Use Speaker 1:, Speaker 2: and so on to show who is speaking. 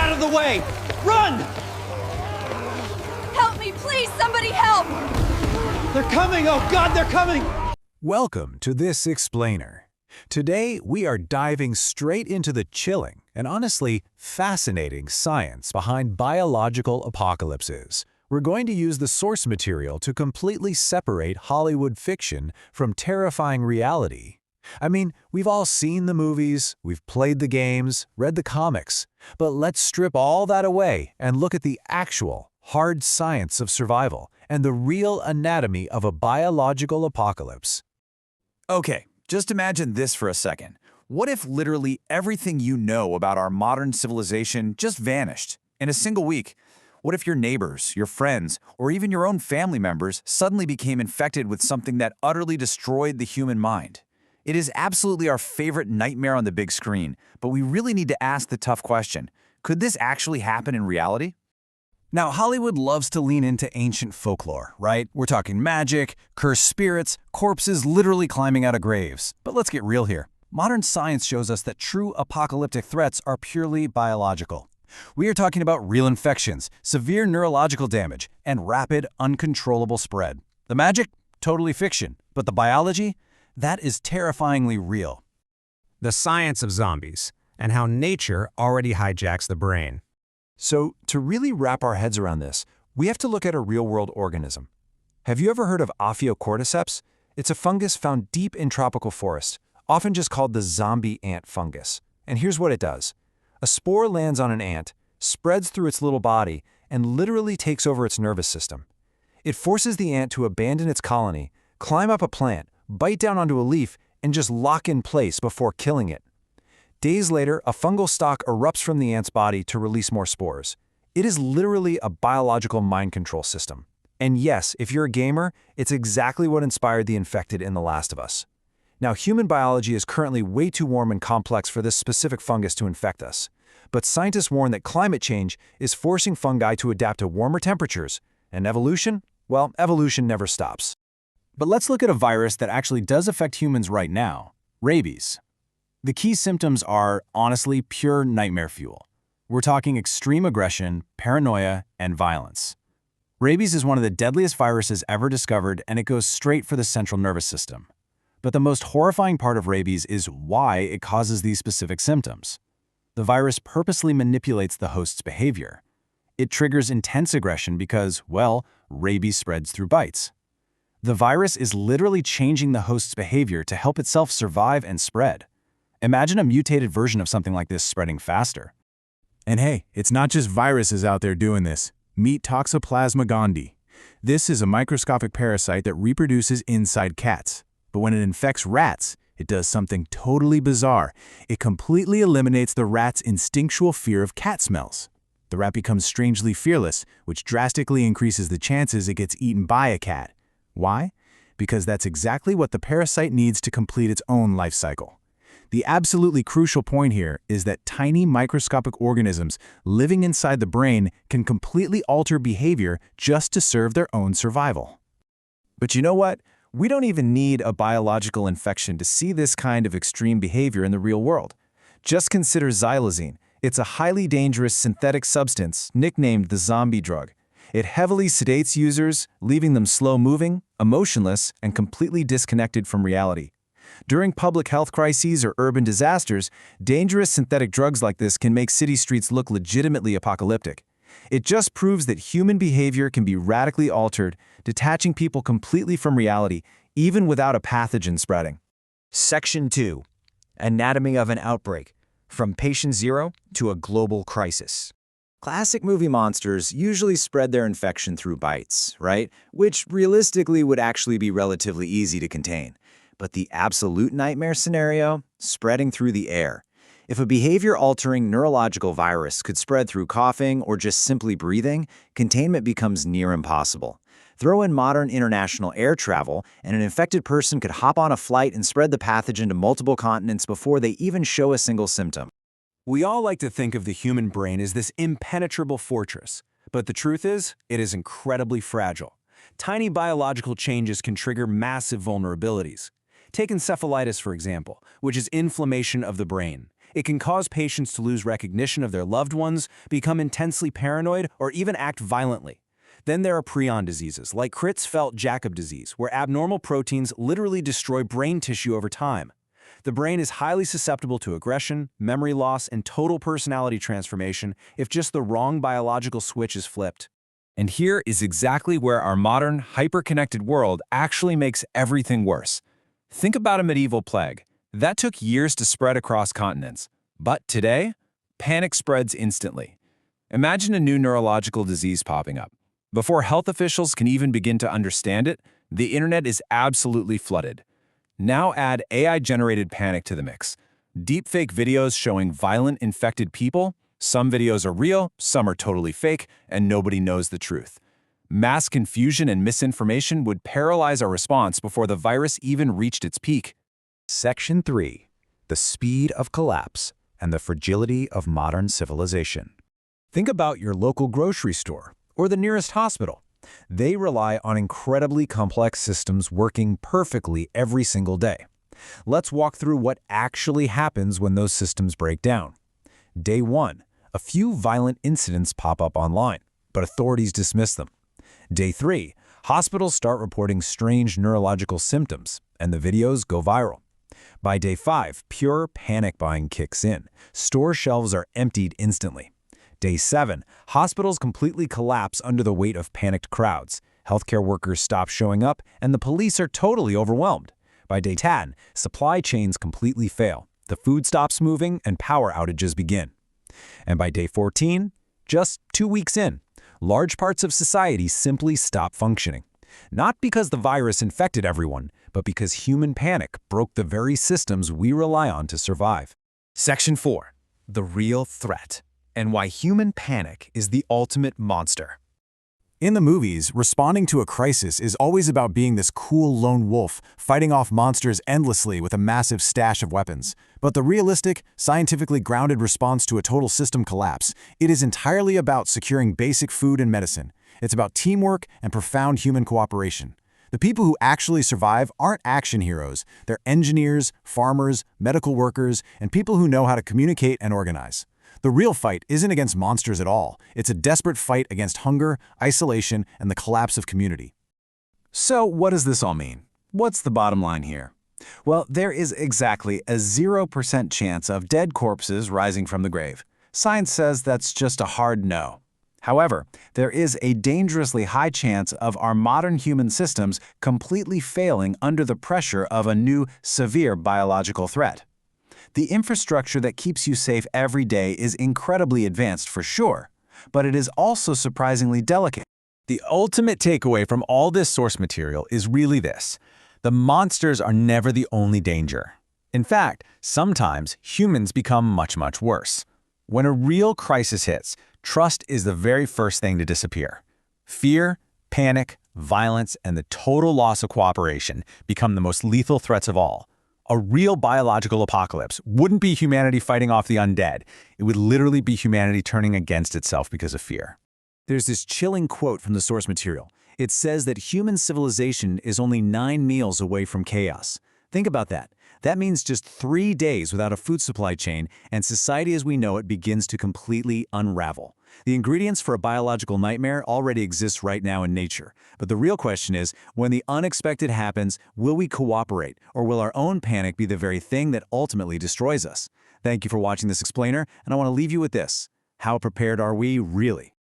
Speaker 1: out of the way! Run!
Speaker 2: Help me, please, somebody help!
Speaker 1: They're coming! Oh God, they're coming!
Speaker 3: Welcome to This Explainer. Today, we are diving straight into the chilling and honestly fascinating science behind biological apocalypses. We're going to use the source material to completely separate Hollywood fiction from terrifying reality. I mean, we've all seen the movies, we've played the games, read the comics, but let's strip all that away and look at the actual, hard science of survival and the real anatomy of a biological apocalypse.
Speaker 4: Okay, just imagine this for a second. What if literally everything you know about our modern civilization just vanished in a single week? What if your neighbors, your friends, or even your own family members suddenly became infected with something that utterly destroyed the human mind? It is absolutely our favorite nightmare on the big screen, but we really need to ask the tough question. Could this actually happen in reality?
Speaker 3: Now, Hollywood loves to lean into ancient folklore, right? We're talking magic, cursed spirits, corpses literally climbing out of graves. But let's get real here. Modern science shows us that true apocalyptic threats are purely biological. We are talking about real infections, severe neurological damage, and rapid, uncontrollable spread. The magic? Totally fiction. But the biology? That is terrifyingly real.
Speaker 5: The science of zombies, and how nature already hijacks the brain.
Speaker 6: So, to really wrap our heads around this, we have to look at a real-world organism. Have you ever heard of Ophiocordyceps? It's a fungus found deep in tropical forests, often just called the zombie ant fungus. And here's what it does. A spore lands on an ant, spreads through its little body, and literally takes over its nervous system. It forces the ant to abandon its colony, climb up a plant, bite down onto a leaf, and just lock in place before killing it. Days later, a fungal stalk erupts from the ant's body to release more spores. It is literally a biological mind control system. And yes, if you're a gamer, it's exactly what inspired the infected in The Last of Us. Now, human biology is currently way too warm and complex for this specific fungus to infect us. But scientists warn that climate change is forcing fungi to adapt to warmer temperatures. And evolution? Well, evolution never stops.
Speaker 3: But let's look at a virus that actually does affect humans right now, rabies. The key symptoms are, honestly, pure nightmare fuel. We're talking extreme aggression, paranoia, and violence. Rabies is one of the deadliest viruses ever discovered, and it goes straight for the central nervous system. But the most horrifying part of rabies is why it causes these specific symptoms. The virus purposely manipulates the host's behavior. It triggers intense aggression because, well, rabies spreads through bites. The virus is literally changing the host's behavior to help itself survive and spread. Imagine a mutated version of something like this spreading faster.
Speaker 7: And hey, it's not just viruses out there doing this. Meet Toxoplasma gondii. This is a microscopic parasite that reproduces inside cats. But when it infects rats, it does something totally bizarre. It completely eliminates the rat's instinctual fear of cat smells. The rat becomes strangely fearless, which drastically increases the chances it gets eaten by a cat. Why? Because that's exactly what the parasite needs to complete its own life cycle. The absolutely crucial point here is that tiny microscopic organisms living inside the brain can completely alter behavior just to serve their own survival.
Speaker 6: But you know what? We don't even need a biological infection to see this kind of extreme behavior in the real world. Just consider xylazine. It's a highly dangerous synthetic substance nicknamed the zombie drug. It heavily sedates users, leaving them slow-moving, emotionless, and completely disconnected from reality. During public health crises or urban disasters, dangerous synthetic drugs like this can make city streets look legitimately apocalyptic. It just proves that human behavior can be radically altered, detaching people completely from reality, even without a pathogen spreading.
Speaker 8: Section 2. Anatomy of an Outbreak. From patient zero to a global crisis. Classic movie monsters usually spread their infection through bites, right? Which realistically would actually be relatively easy to contain. But the absolute nightmare scenario? Spreading through the air. If a behavior-altering neurological virus could spread through coughing or just simply breathing, containment becomes near impossible. Throw in modern international air travel, and an infected person could hop on a flight and spread the pathogen to multiple continents before they even show a single symptom.
Speaker 3: We all like to think of the human brain as this impenetrable fortress, but the truth is, it is incredibly fragile. Tiny biological changes can trigger massive vulnerabilities. Take encephalitis, for example, which is inflammation of the brain. It can cause patients to lose recognition of their loved ones, become intensely paranoid, or even act violently. Then there are prion diseases, like Creutzfeldt-Jakob disease, where abnormal proteins literally destroy brain tissue over time. The brain is highly susceptible to aggression, memory loss, and total personality transformation if just the wrong biological switch is flipped.
Speaker 4: And here is exactly where our modern, hyper-connected world actually makes everything worse. Think about a medieval plague. That took years to spread across continents. But today, panic spreads instantly. Imagine a new neurological disease popping up. Before health officials can even begin to understand it, the internet is absolutely flooded. Now add AI-generated panic to the mix. Deepfake videos showing violent, infected people. Some videos are real, some are totally fake, and nobody knows the truth. Mass confusion and misinformation would paralyze our response before the virus even reached its peak.
Speaker 6: Section 3. The speed of collapse and the fragility of modern civilization. Think about your local grocery store or the nearest hospital. They rely on incredibly complex systems working perfectly every single day. Let's walk through what actually happens when those systems break down. Day 1. A few violent incidents pop up online, but authorities dismiss them. Day 3. Hospitals start reporting strange neurological symptoms, and the videos go viral. By day 5, pure panic buying kicks in. Store shelves are emptied instantly. Day 7, hospitals completely collapse under the weight of panicked crowds. Healthcare workers stop showing up, and the police are totally overwhelmed. By day 10, supply chains completely fail. The food stops moving, and power outages begin. And by day 14, just 2 weeks in, large parts of society simply stop functioning. Not because the virus infected everyone, but because human panic broke the very systems we rely on to survive.
Speaker 4: Section 4. The real threat, and why human panic is the ultimate monster.
Speaker 3: In the movies, responding to a crisis is always about being this cool lone wolf, fighting off monsters endlessly with a massive stash of weapons. But the realistic, scientifically grounded response to a total system collapse, it is entirely about securing basic food and medicine. It's about teamwork and profound human cooperation. The people who actually survive aren't action heroes. They're engineers, farmers, medical workers, and people who know how to communicate and organize. The real fight isn't against monsters at all. It's a desperate fight against hunger, isolation, and the collapse of community.
Speaker 4: So what does this all mean? What's the bottom line here? Well, there is exactly a 0% chance of dead corpses rising from the grave. Science says that's just a hard no. However, there is a dangerously high chance of our modern human systems completely failing under the pressure of a new, severe biological threat. The infrastructure that keeps you safe every day is incredibly advanced for sure, but it is also surprisingly delicate.
Speaker 3: The ultimate takeaway from all this source material is really this: the monsters are never the only danger. In fact, sometimes humans become much, much worse. When a real crisis hits, trust is the very first thing to disappear. Fear, panic, violence, and the total loss of cooperation become the most lethal threats of all. A real biological apocalypse wouldn't be humanity fighting off the undead. It would literally be humanity turning against itself because of fear. There's this chilling quote from the source material. It says that human civilization is only 9 meals away from chaos. Think about that. That means just 3 days without a food supply chain, and society as we know it begins to completely unravel. The ingredients for a biological nightmare already exist right now in nature. But the real question is, when the unexpected happens, will we cooperate, or will our own panic be the very thing that ultimately destroys us? Thank you for watching this explainer, and I want to leave you with this. How prepared are we, really?